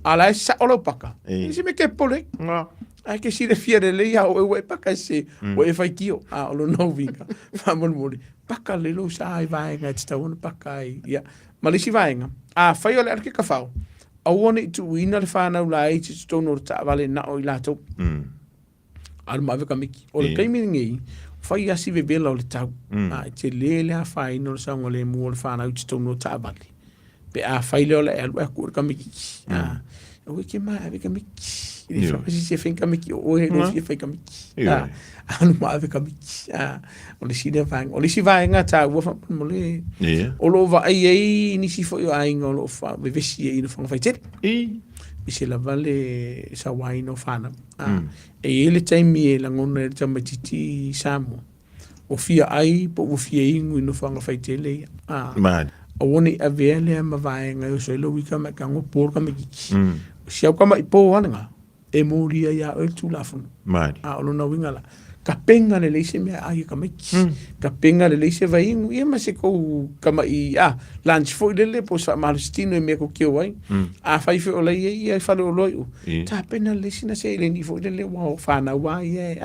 A lai sa o lo paka. Si me ke pole. Ai ke sire fia re lei o e paka se, o e fai kio. O lo nau vinga. Fa mon mori. Paka le lo sa ai vaenga, tita wana paka ai. Malisi vaenga. Fai o le arke ka fau. Awane i tu ina le whanau la e te tono o ta wale na o i lato. Aru mawe ka miki. O le kaimi ngei, whai asi ve bela o le tau. Te lele a whai no le saunga le mua o le whanau te tono o ta wale. Pe a whai leo le alu a kua ka miki. Oe ke maa ave ka miki. Ili whakasi se whenka miki o oe no si e whenka miki. Anu mawe ka miki. O le si vaenga. O le si vaenga ta ua whapan mo le. O lo wa ai ai ni si fo yo ainga o lo wha vevesi e ino whanga whai tere. I se la vale sa wai no whana. E ele taimi e la ngona e tamatiti Samoa. O fia ai po o fia ingu ino whanga whai tere. O wone a vele a mawaenga o so ilo wika me kango por ka me kiki. Si au kama i po ananga. E moria ia Oe Tulafono. O lo na winga la. Ka penga le leise mea ai ka miki. Ka penga le leise vai ingu. Ia ma se kou kama i lunch foi lele po sa malustino e mea ko kio wai. Fai fe o lai ia i fale o loi u. Ta pena le leise na se ele ni foi lele wao whana wai e.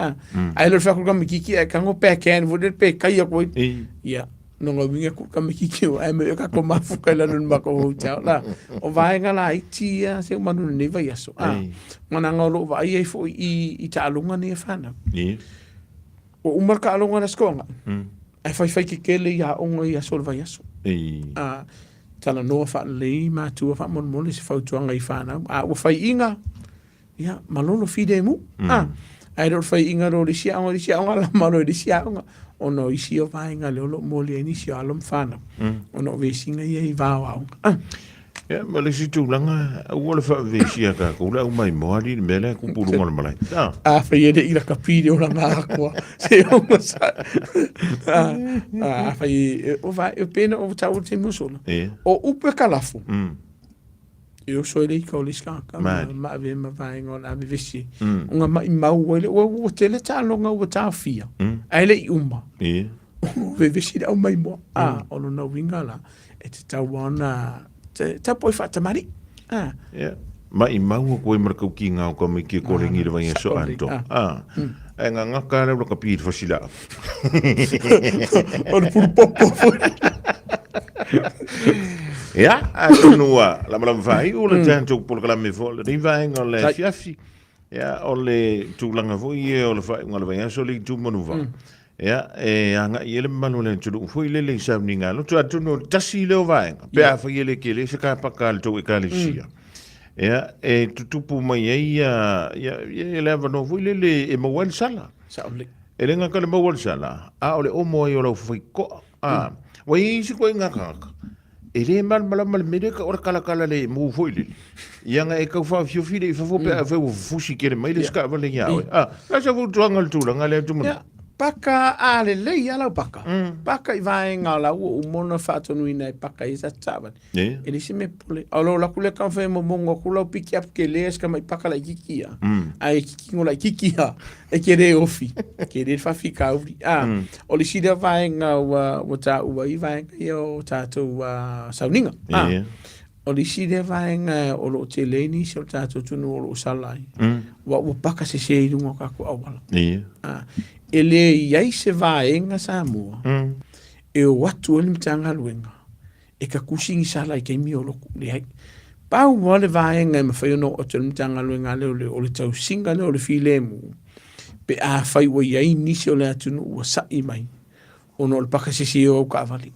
Ai lo whako ka miki ki e kango pe ken foi lele pe kai a koi. Ia. Nonga winga ko ka miki ki o ai me ka ko mafuka ila nun mako ho chao la. O vaenga la iti ia se manu ne vai aso. Mana ngolo vai e foi i ta alunga ne whana. O umar ka alonga na skonga. Ai fai ke kele ia onga ia sol vai aso. Tala noa wha lei ma tua wha mon mole se fautuanga i whana. O fai inga. Ia, malolo fide mu. Ai ro fai inga ro risia onga la malo risia onga. Ono isi o vaenga le olo mole e nisi o alom whana. Ono vesinga ia i vāo aonga. Ia, ma le si tūlanga, ua le wha vesia ka kula, umai moari, mele, kupuru ngana malai. Whai ere ira ka pire o ranga akua. Se onga sa. Whai, o vai, o pena o tau te musola. O upe kalafo. E o soe lei ka o le skaka. Ma ave ma vaenga o la ave vesi. Unga mai mau ele, o tele ta longa o ta fia. Ai le i uma. O vesi da o mai mo. O no na winga la. E te tau wana... Ta poi fa tamari. Mai mau ko markau ki ngā ko me ki ko ringi le vai so anto. E ngā ngaka le ka pir fasila. O pur popo. Ja, atunua la mala vai o le tanto por la me vol. Ri vai ngol le fiafi. Ja, o le tūlanga foi o le vai ngol vai so le tu manuva. Ja, anga ele manu le tu foi le sa ninga. Lo tu atunu tasi le vai. Pe a foi ele ke le se ka pakal to e kalisia. Ja, tupu mai ia le vano foi le e mo wan sala. Sa ole. Ele nga ka le mo wan sala. Ole o mo yo lo foi ko. Wai si ko ngaka. E le mal mele ka ora kala le mo foi le. Ianga e ka fa fio fide fa fo pe fa fusi ke le mai le ska va le ya. La sa fu tuanga tu la ngale tu mo. Paka ale le ia la paka. Paka i vaenga la o mona fatonu ina e paka i sa taban. E le si me pole. Alo la kule kan fe mo mongo kula piki ap ke le ska mai paka la kikia. Ai kiki ngola kikia. E ke re ofi. Ke re fa fika uri. O le si da vaenga o ta ua i vaenga i o tato sauninga. O le si da vaenga o lo te leni se o tato tunu o lo salai. Wa paka se se i rungo kako awala. Ele iai se vaenga Samoa. E o watu ele mtanga luenga. E ka kusingi sala i kei mi o loku. Pau wale vaenga e mawhai ono o te mtanga luenga leo le o le tau singa leo le filemu. Pe a whai wa iai nisi o le atunu ua sai mai. Ono le pakasisi o ka avali.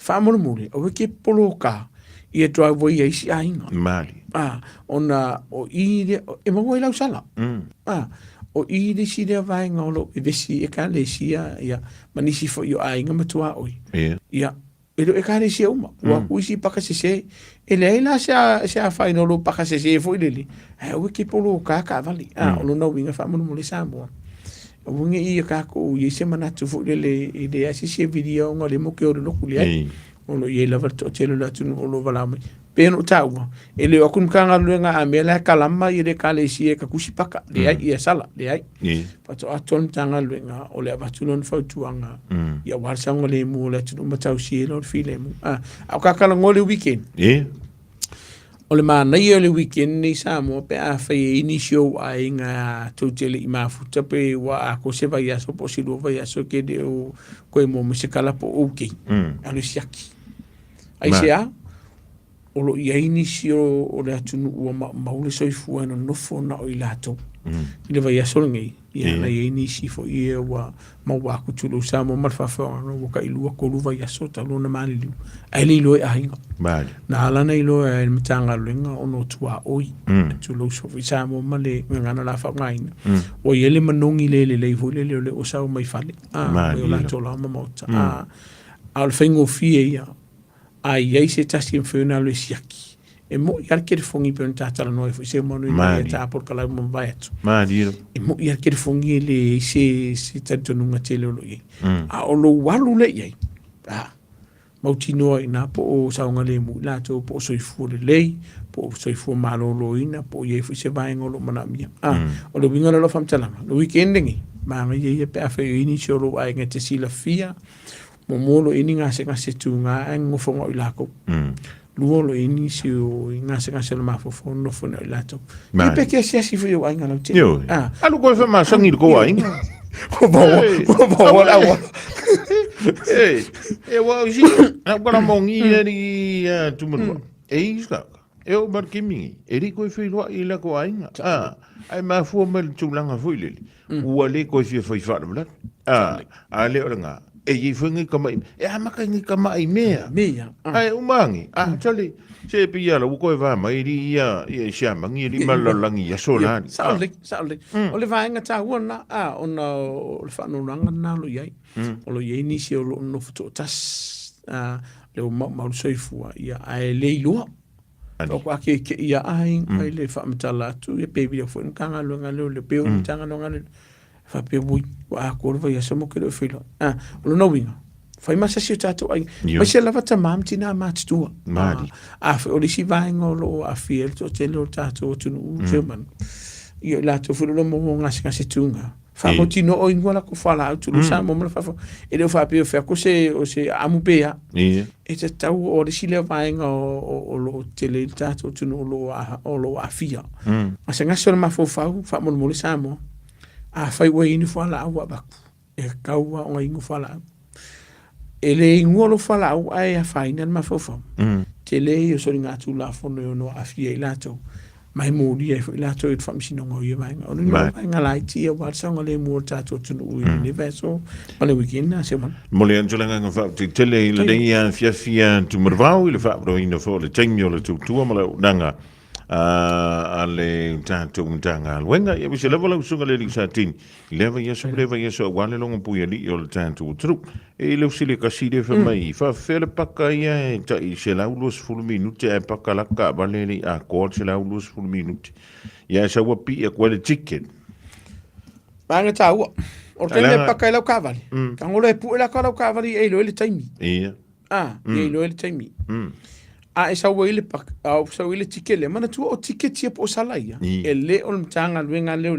Whamona mure, o ke polo ka. I e toa wa iai si ainga. Mali. Ona o ire, e maua i lau sala. O i le si rea vaenga o lo e vesi e ka le sia ia manisi fo yo ainga matua oi. Ia e lo e ka le sia uma. Ua kuisi paka sese e le aila se a whaino lo paka sese fo i lili. O ke polo ka vali. O lo nau inga whamunu mo le Samoa. O wunge i ka ko i se manatu fo i le e le asisi e video nga le moke o le loku le ai. O lo i e lava to telo la tunu o lo valamai. peno taua ele o kun kanga luenga a mela kalama i le kale si e ka kusipaka le ai ia sala le ai pato aton tanga luenga o le avatulon fautuanga ia warsanga le mu le tunu matau si lo file mu a ka kala ngole weekend o le mana i o le weekend ni Samoa pe a fai inisio a inga tautele i mafuta pe wa a ko se vai aso po si lo vai aso ke de o koe mo mesekala po okay alo siaki ai se a o lo ia inisio o le atunu ua maule soifua no nofo na o i lato le vai aso ngai ia na ia inisi fo ia wa maua kutulu Samoa marfafa no waka ilua kolu vai aso talo na maliliu ai li lo a hinga na ala nei lo e mitanga luenga ono tua oi tu lo so fi Samoa male ngana la fa ngaina o yele manongi le vole le o sa mai fale o la tola mamota al fengo fie ia ai ai se tasi mfuna lo siaki e mo ia ke fongi pe tata la noi se mo no ia ta por kala mo vai tu e mo ia ke fongi le se tanto nunga tele lo ia o lo walu le ia mautino ina po o saunga le mu la to po soifu le lei po soifu malolo ina po ye fu se vai ngolo manamia o lo winga lo famtalama lo weekend ngi ma ye pe afa ini solo ai ngate sila fia mo molo ini ngase tunga ngo fonga ilako luolo ini si o ngase lo mafo no fona ilato ni pe ke si fu yo ai ngalo ti alu ko fa ma sangi ko ai wala wa ji agora mongi eri tumu iska eu markimi eri ko fi lo ila ko ai ai ma fu mal tulanga fu ile ua le ko fi fa bla ale oranga e i fungi kama e amaka ngi kama i mea ai umangi tali se pia lo ko va mai ria e shama ngi ri malalangi ya sola saule o le vainga ta ona ona le fa no ranga na lo yai o lo yai ni si o lo no foto tas le ma soifua ia ai le lo o kwa ke ia ai le fa mtala tu e baby fo nkanga lo ngalo le pe o tanga lo ngalo fa pe bui wa kurva ya somo ke lo filo lo no winga fai masa si tato ai ma se lava ta mam tina mat tu o li si vai ngolo a fiel to te lo tato tu no german io la to fulo mo ngasi tunga fa mo tino o ingola ko fala tu lo sa mo fa e le fa pe fa ko se o se amu pe ya e te tau o li si le vai o lo te le tato tu no lo a fia a se ngasi ma fo fa mo mo sa mo fai wa ini fala wa baku e kaua o ingo fala ele ingolo fala ai a faina ma fofa te le yo so ringa tu la fono no afia ilato mai modi e ilato it fam sino ngo ye mai no nga laiti e wa sanga le mo tato tu ni verso ale weekend na se man mo le anjola nga fa te le ia fia tu mervau ile fa pro ino fo le tenyo le tu ma nanga ale tanto mtanga wenga ye se level sunga le satin leva yeso wale longo pu ye yo tanto tru e le usile kaside fa mai fa fele pakka ye ta i se laulos ful minuti e pakka la ka vale a ko se laulos ful minuti ya sa wa pi e kwale chicken banga ta o le pakka la ka vale kangolo e pu la ka vale e lo le taimi e lo le taimi e sa wile pak au sa wile tikele mana tu o tiketi po salaia ele o mtanga luenga leo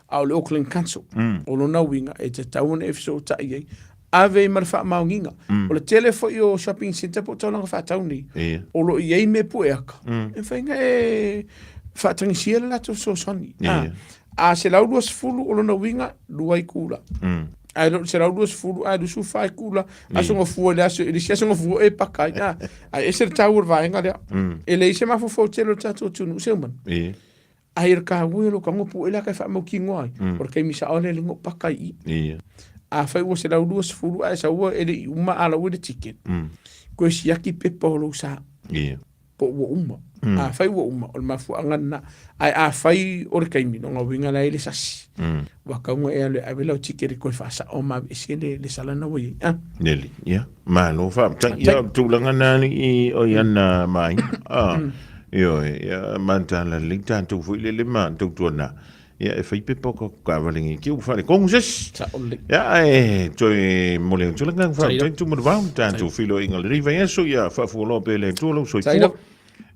au le Auckland Council o lo na winga e te taun e so ta ye ave marfa maunginga o le telefo yo shopping center po tona fa tauni o lo ye me pueka e fainga e fa transiela la to so soni se la duas fulu o lo na winga luai kula ai lo será duas fulu ai do su fai kula aso ngo fu le aso ele aso ngo fu e pakai ai ese tower vai ngale ele se ma fu telo tato tu no se man ai ka wuelo ka ngopu ele ka fa mo kingoi porque mi sa ole ngo pakai fai wo será duas fulu ai sa wo ele uma ala wo de ticket ko si yaki pepo lo sa po wo uma fai wo uma o ma fu ngana ai fai o ka mi no winga la ele sasi wa ka ngo ele avela o tikere ko fa sa o ma esele le sala na wo neli ma no fa ya tu langa na ni o yana mai yo ya mantala linta tu fu le ma tu tu na ya fai pe poco ka valingi ki u fa le konses ya toi mole tu langa fa tu mo va tanto filo ingal riva eso ya fa fu lo pe le tu lo so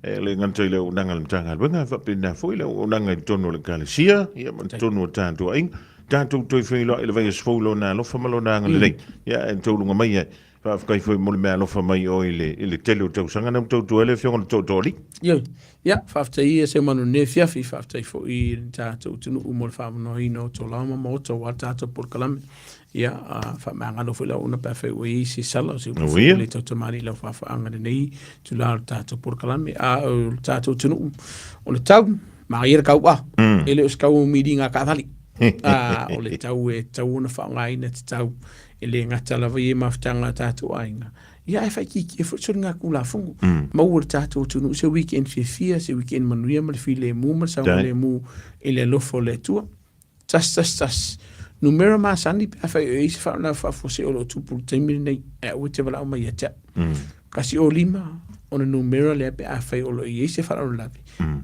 le ngantoi le unanga le tanga wenga fa pena foi le unanga tono le kalesia ia man tono tanto ai tanto toi foi lo ele vai sfolo na lo fa malo na ngale ia en tolu nga mai fa kai foi mo me lo fa mai o ele tele tau sanga na to ele fiong to toli ya fa tai se manu ne fia fi fa tai foi tanto tunu mo fa no ino to lama mo to wata to por kalam ia fa manga no foi la una pa fe we si sala si le to mari la fa anga nei tu la tanto por kalam tanto tunu o le tau ma ir ka wa ele os ka o meeting ka dali o le tau na fa ngai na tau ele ngata la vai maftanga tatu ainga ia fa ki fo tsunga kula fungu ma ur tatu tunu se weekend fia se weekend manuia mal file mu ma sa le mu ele lo fo le tua tas numero ma sandi fa e fa na fa fo se o lo tu pu temi nei e o te vala ma ia kasi o lima ona numero le pe a fa o lo i se fa o la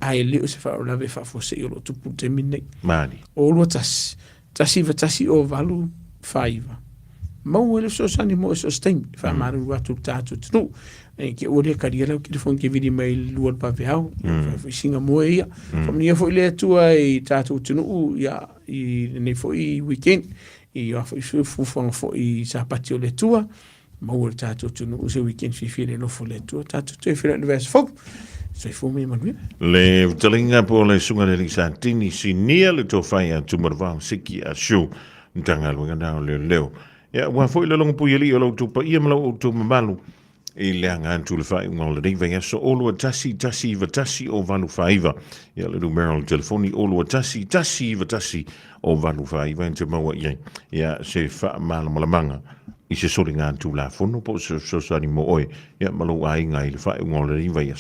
ai le se fa o la fa fo se o lo tu pu temi nei mani o lo tasi o valu faiva mau ele so sani mo so stem fa maru watu tatu tu ke o le kariela ki fon ke vidi mai luar pa veau fa singa mo ia fa mnia fo le tu ai tatu tu ya i ne fo i weekend i fa fu fo i sa patio le tua mau le tatu tu se weekend fi le no fo le tua tatu tu fi le vers fo se fo me manu le talinga po le sunga le santini sinia le to fai tu marva Siki AH-SHEW ntanga lo ngana le leo ya wa foi le longo puili o lo tu pa ia malo tu malu e le anga tu le fai ngol le venga so olo tasi vatasi o valu faiva ya le numero telefoni olo tasi vatasi o valu faiva en te maua ya se fa malo malamanga i se soringa tu la fono po so sani mo oe ya malo ai ngai le fai ngol le venga